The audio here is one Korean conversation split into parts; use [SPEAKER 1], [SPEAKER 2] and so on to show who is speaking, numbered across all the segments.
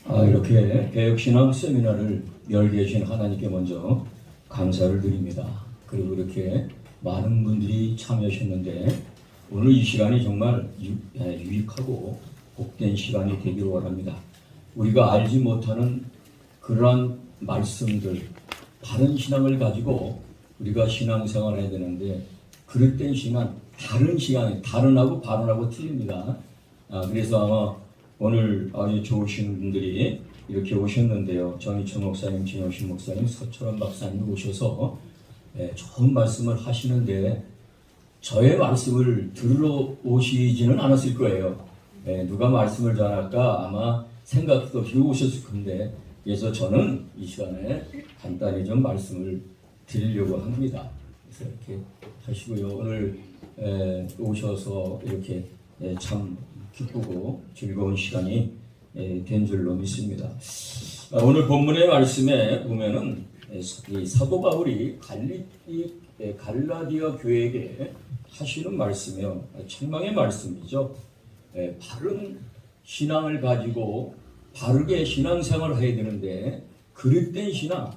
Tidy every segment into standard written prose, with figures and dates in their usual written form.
[SPEAKER 1] 이렇게 개혁신앙 세미나를 열게 해주신 하나님께 먼저 감사를 드립니다. 그리고 이렇게 많은 분들이 참여하셨는데 오늘 이 시간이 정말 유익하고 복된 시간이 되기를 원합니다. 우리가 알지 못하는 그러한 말씀들, 바른 신앙을 가지고 우리가 신앙생활을 해야 되는데 그릇된 신앙, 다른 시간에 다른하고 바른하고 틀립니다. 그래서 아마 오늘 아주 좋으신 분들이 이렇게 오셨는데요. 정희철 목사님, 진영신 목사님, 서철원 박사님 오셔서 좋은 말씀을 하시는데 저의 말씀을 들으러 오시지는 않았을 거예요. 누가 말씀을 전할까 아마 생각도 없이 오셨을 건데 그래서 저는 이 시간에 간단히 좀 말씀을 드리려고 합니다. 그래서 이렇게 하시고요. 오늘 오셔서 이렇게 참 기쁘고 즐거운 시간이 된 줄로 믿습니다. 오늘 본문의 말씀에 보면은 이 사도 바울이 갈라디아 교회에게 하시는 말씀이요, 책망의 말씀이죠. 바른 신앙을 가지고 바르게 신앙생활을 해야 되는데 그릇된 신앙,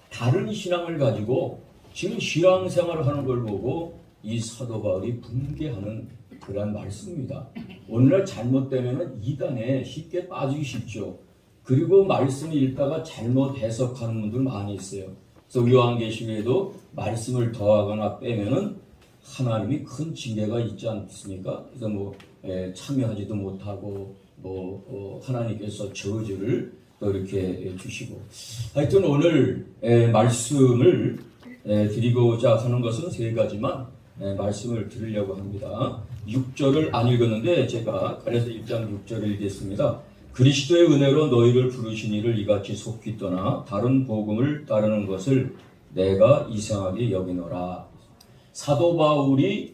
[SPEAKER 1] 다른 신앙을 가지고 지금 신앙생활을 하는 걸 보고 이 사도 바울이 분개하는 그런 말씀입니다. 오늘날 잘못되면 이단에 쉽게 빠지기 쉽죠. 그리고 말씀을 읽다가 잘못 해석하는 분들 많이 있어요. 그래서 요한계시록에도 말씀을 더하거나 빼면은 하나님이 큰 징계가 있지 않습니까? 그래서 참여하지도 못하고 하나님께서 저주를 또 이렇게 주시고 하여튼 오늘 말씀을 드리고자 하는 것은 세 가지만 말씀을 드리려고 합니다. 6절을 안 읽었는데 제가 그래서 1장 6절을 읽겠습니다. 그리스도의 은혜로 너희를 부르신 이를 이같이 속히 떠나 다른 복음을 따르는 것을 내가 이상하게 여기노라. 사도 바울이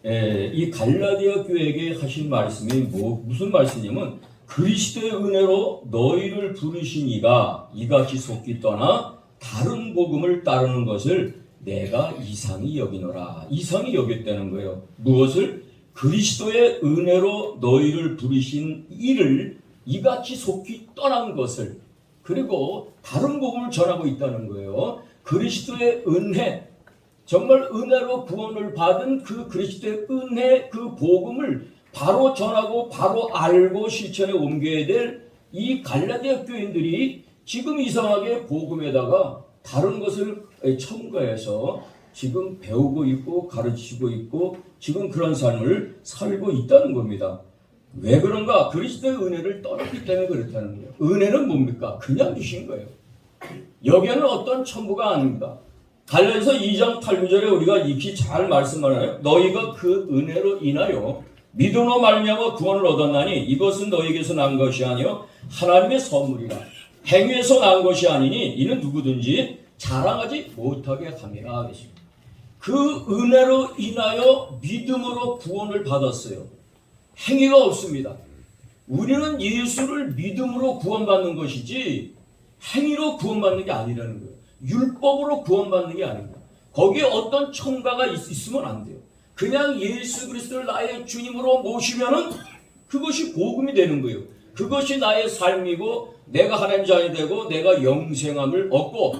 [SPEAKER 1] 이 갈라디아 교회에게 하신 말씀이 무슨 말씀이냐면 그리스도의 은혜로 너희를 부르신 이가 이같이 속히 떠나 다른 복음을 따르는 것을 내가 이상히 여기노라. 이상히 여겼다는 거예요. 무엇을? 그리스도의 은혜로 너희를 부르신 이를 이같이 속히 떠난 것을, 그리고 다른 복음을 전하고 있다는 거예요. 그리스도의 은혜, 정말 은혜로 구원을 받은 그 그리스도의 은혜, 그 복음을 바로 전하고 바로 알고 실천에 옮겨야 될 이 갈라디아 교인들이 지금 이상하게 복음에다가 다른 것을 첨가해서 지금 배우고 있고 가르치고 있고 지금 그런 삶을 살고 있다는 겁니다. 왜 그런가? 그리스도의 은혜를 떠났기 때문에 그렇다는 거예요. 은혜는 뭡니까? 그냥 주신 거예요. 여기에는 어떤 첨부가 아닙니다. 갈라디아서 2장 8, 9절에 우리가 익히 잘 말씀하나요? 너희가 그 은혜로 인하여 믿음으로 말미암아 구원을 얻었나니 이것은 너희에게서 난 것이 아니요 하나님의 선물이라. 행위에서 난 것이 아니니 이는 누구든지 자랑하지 못하게 함이라. 그 은혜로 인하여 믿음으로 구원을 받았어요. 행위가 없습니다. 우리는 예수를 믿음으로 구원받는 것이지 행위로 구원받는 게 아니라는 거예요. 율법으로 구원받는 게 아닙니다. 거기에 어떤 첨가가 있으면 안 돼요. 그냥 예수 그리스도를 나의 주님으로 모시면은 그것이 복음이 되는 거예요. 그것이 나의 삶이고 내가 하나님 자녀이 되고 내가 영생함을 얻고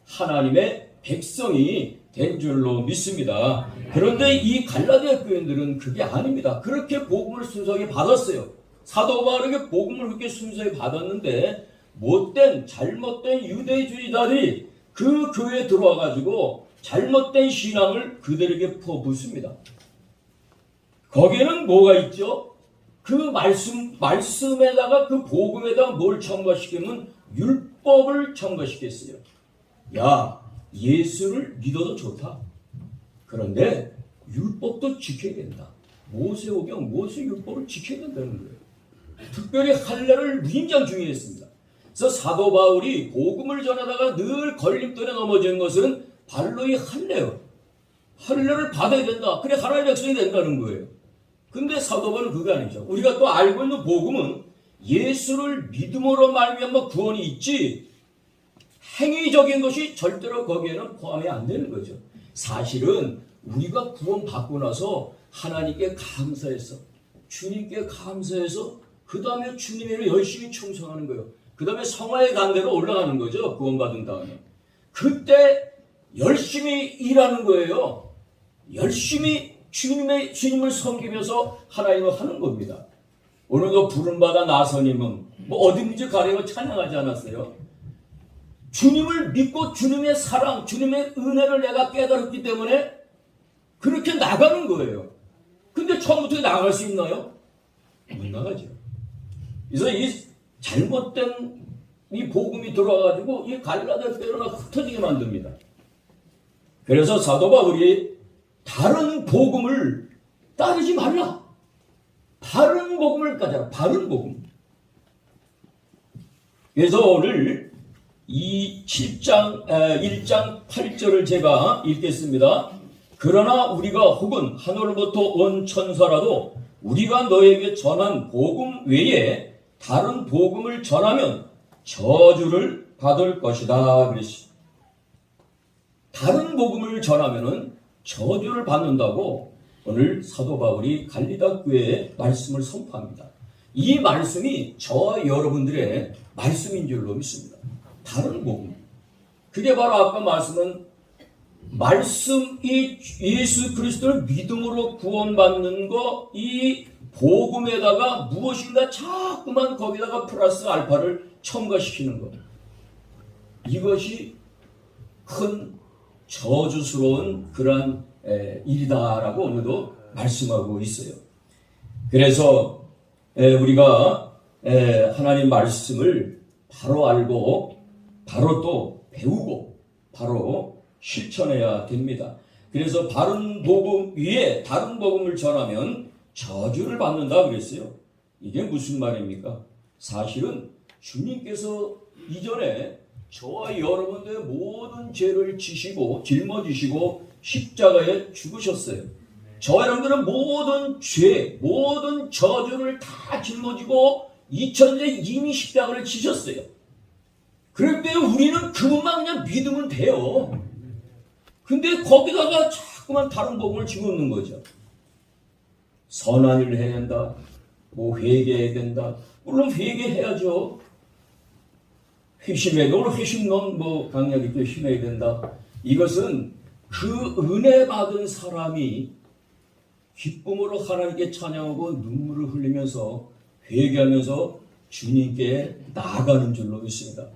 [SPEAKER 1] 하나님의 백성이 된 줄로 믿습니다. 그런데 이 갈라디아 교인들은 그게 아닙니다. 그렇게 복음을 순수하게 받았어요. 사도 바울에게 복음을 그렇게 순수하게 받았는데 못된 잘못된 유대주의자들이 그 교회에 들어와 가지고 잘못된 신앙을 그들에게 퍼붓습니다. 거기에는 뭐가 있죠? 그 말씀에다가 그 복음에다가 뭘 첨가시키면 율법을 첨가시켰어요. 야, 예수를 믿어도 좋다. 그런데 율법도 지켜야 된다. 모세오경, 모세율법을 지켜야 된다는 거예요. 특별히 할례를 무진장 중요했습니다. 그래서 사도 바울이 복음을 전하다가 늘 걸림돌에 넘어지는 것은 바로 이 할례요. 할례를 받아야 된다. 그래 하나님의 백성이 된다는 거예요. 근데 사도 바울은 그게 아니죠. 우리가 또 알고 있는 복음은 예수를 믿음으로 말미암아 구원이 있지 행위적인 것이 절대로 거기에는 포함이 안 되는 거죠. 사실은 우리가 구원받고 나서 하나님께 감사해서 주님께 감사해서 그 다음에 주님의 열심히 충성하는 거예요. 그 다음에 성화의 단계로 올라가는 거죠. 구원받은 다음에. 그때 열심히 일하는 거예요. 열심히 주님을 섬기면서 하나님을 하는 겁니다. 오늘도 부름받아 나선님은 뭐 어디든지 가려고 찬양하지 않았어요? 주님을 믿고 주님의 사랑, 주님의 은혜를 내가 깨달았기 때문에 그렇게 나가는 거예요. 근데 처음부터 나갈 수 있나요? 못 나가죠. 그래서 이 잘못된 이 복음이 들어와가지고 이 갈라디아 뼈가 흩어지게 만듭니다. 그래서 사도 바울이 다른 복음을 따르지 말라. 바른 복음을 따르라. 바른 복음. 그래서 오늘 이 7장 1장 8절을 제가 읽겠습니다. 그러나 우리가 혹은 하늘로부터 온 천사라도 우리가 너에게 전한 복음 외에 다른 복음을 전하면 저주를 받을 것이다. 그랬습니다. 다른 복음을 전하면은 저주를 받는다고 오늘 사도 바울이 갈라디아 교회에 말씀을 선포합니다. 이 말씀이 저와 여러분들의 말씀인 줄로 믿습니다. 다른 복음. 그게 바로 아까 말씀은 말씀이 예수 그리스도를 믿음으로 구원받는 거, 이 복음에다가 무엇인가 자꾸만 거기다가 플러스 알파를 첨가시키는 것. 이것이 큰 저주스러운 그러한 일이다라고 오늘도 말씀하고 있어요. 그래서 우리가 하나님 말씀을 바로 알고 바로 또 배우고 바로 실천해야 됩니다. 그래서 바른 복음 위에 다른 복음을 전하면 저주를 받는다 그랬어요. 이게 무슨 말입니까? 사실은 주님께서 이전에 저와 여러분들의 모든 죄를 지시고 짊어지시고 십자가에 죽으셨어요. 저와 여러분들은 모든 죄, 모든 저주를 다 짊어지고 2000년 이미 십자가를 지셨어요. 그럴 때 우리는 그것만 그냥 믿으면 돼요. 근데 거기다가 자꾸만 다른 복음을 집어넣는 거죠. 선한 일을 해야 된다. 뭐 회개해야 된다. 물론 회개해야죠. 회심해. 오늘 회심론 뭐 강약 있게 힘해야 된다. 이것은 그 은혜 받은 사람이 기쁨으로 하나님께 찬양하고 눈물을 흘리면서 회개하면서 주님께 나아가는 줄로 믿습니다.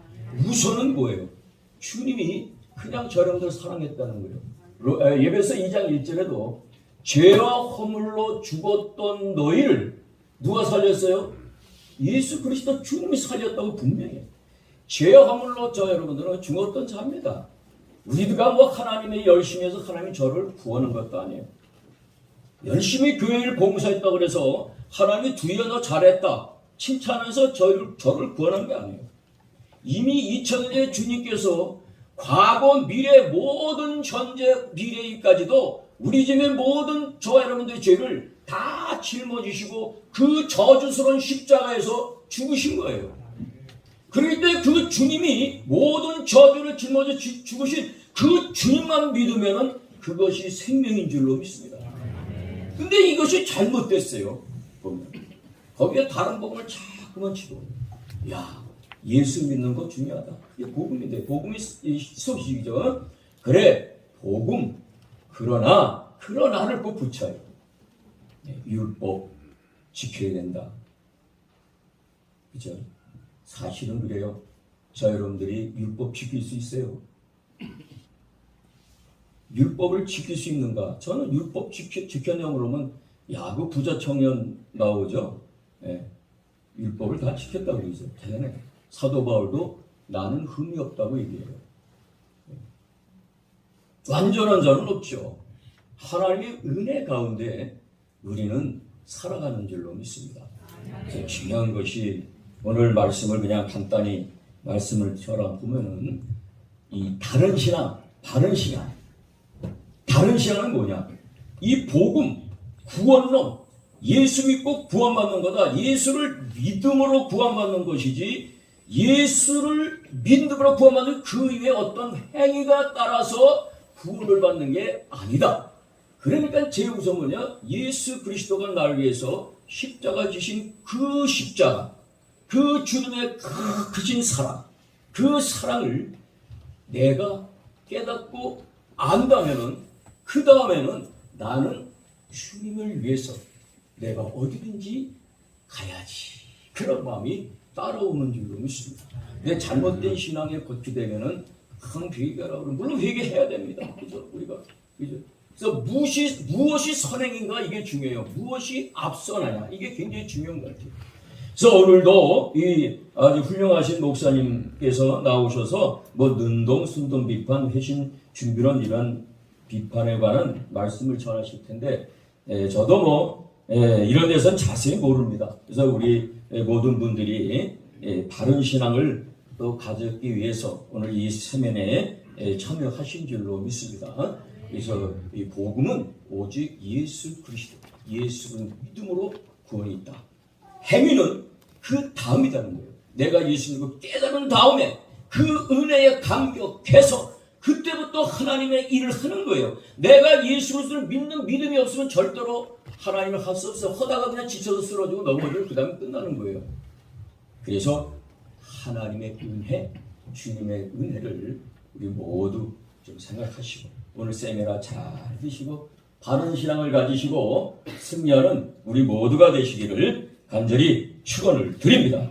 [SPEAKER 1] 우선은 뭐예요? 주님이 그냥 저령들 사랑했다는 거예요. 예배서 2장 1절에도 죄와 허물로 죽었던 너희를 누가 살렸어요? 예수 그리스도 주님이 살렸다고 분명해요. 죄와 허물로 저 여러분들은 죽었던 자입니다. 우리가 뭐 하나님의 열심히 해서 하나님이 저를 구하는 것도 아니에요. 열심히 교회를 봉사했다고 그래서 하나님이 두야 너 잘했다 칭찬해서 저를 구하는 게 아니에요. 이미 2000년에 주님께서 과거 미래 모든 현재 미래까지도 우리 집의 모든 저와 여러분들의 죄를 다 짊어지시고 그 저주스러운 십자가에서 죽으신 거예요. 그럴 때 그 주님이 모든 저주를 짊어져 죽으신 그 주님만 믿으면 그것이 생명인 줄로 믿습니다. 근데 이것이 잘못됐어요. 보면 거기에 다른 복음을 자꾸만 치고, 야 예수 믿는 거 중요하다. 이게 복음인데 복음이 소식이죠. 그래 복음 그러나를 꼭 붙여요. 율법 지켜야 된다. 그죠? 사실은 그래요. 저 여러분들이 율법 지킬 수 있어요? 율법을 지킬 수 있는가? 저는 율법 지켜내고 그러면 그 부자 청년 나오죠. 율법을 다 지켰다고 그러죠. 대단해. 사도 바울도 나는 흠이 없다고 얘기해요. 완전한 자는 없죠. 하나님의 은혜 가운데 우리는 살아가는 줄로 믿습니다. 그래서 중요한 것이 오늘 말씀을 그냥 간단히 말씀을 저랑 보면은 이 다른 신앙, 바른 신앙. 다른 신앙은 뭐냐? 이 복음, 구원론, 예수 믿고 구원받는 거다. 예수를 믿음으로 구원받는 것이지 예수를 믿음으로 구원받는 그 이외에 어떤 행위가 따라서 구원을 받는 게 아니다. 그러니까 제일 우선 뭐냐? 예수 그리스도가 나를 위해서 십자가 지신 그 십자가. 그 주님의 크신 사랑, 그 사랑을 내가 깨닫고 안다면은 그 다음에는 나는 주님을 위해서 내가 어디든지 가야지. 그런 마음이 따라오는 줄로 믿습니다. 내 잘못된 신앙에 고치되면은 큰 회개하라 그러면 물론 회개해야 됩니다. 그죠? 우리가 그죠? 그래서 무엇이 선행인가 이게 중요해요. 무엇이 앞서나냐 이게 굉장히 중요한 것 같아요. 그래서 오늘도 이 아주 훌륭하신 목사님께서 나오셔서 뭐 능동, 순동 비판, 회신, 준비론 이런 비판에 관한 말씀을 전하실 텐데 저도 뭐 이런 데서는 자세히 모릅니다. 그래서 우리 모든 분들이 바른 신앙을 또 가졌기 위해서 오늘 이 세면에 참여하신 줄로 믿습니다. 그래서 이 복음은 오직 예수 그리스도, 예수를 믿음으로 구원이 있다. 행위는 그 다음이라는 거예요. 내가 예수님을 깨달은 다음에 그 은혜에 감격해서 그때부터 하나님의 일을 하는 거예요. 내가 예수 그리스도를 믿는 믿음이 없으면 절대로 하나님을 할 수 없어. 하다가 그냥 지쳐서 쓰러지고 넘어지고 그 다음에 끝나는 거예요. 그래서 하나님의 은혜, 주님의 은혜를 우리 모두 좀 생각하시고 오늘 세미나 잘 드시고 바른 신앙을 가지시고 승리하는 우리 모두가 되시기를 간절히 축원을 드립니다.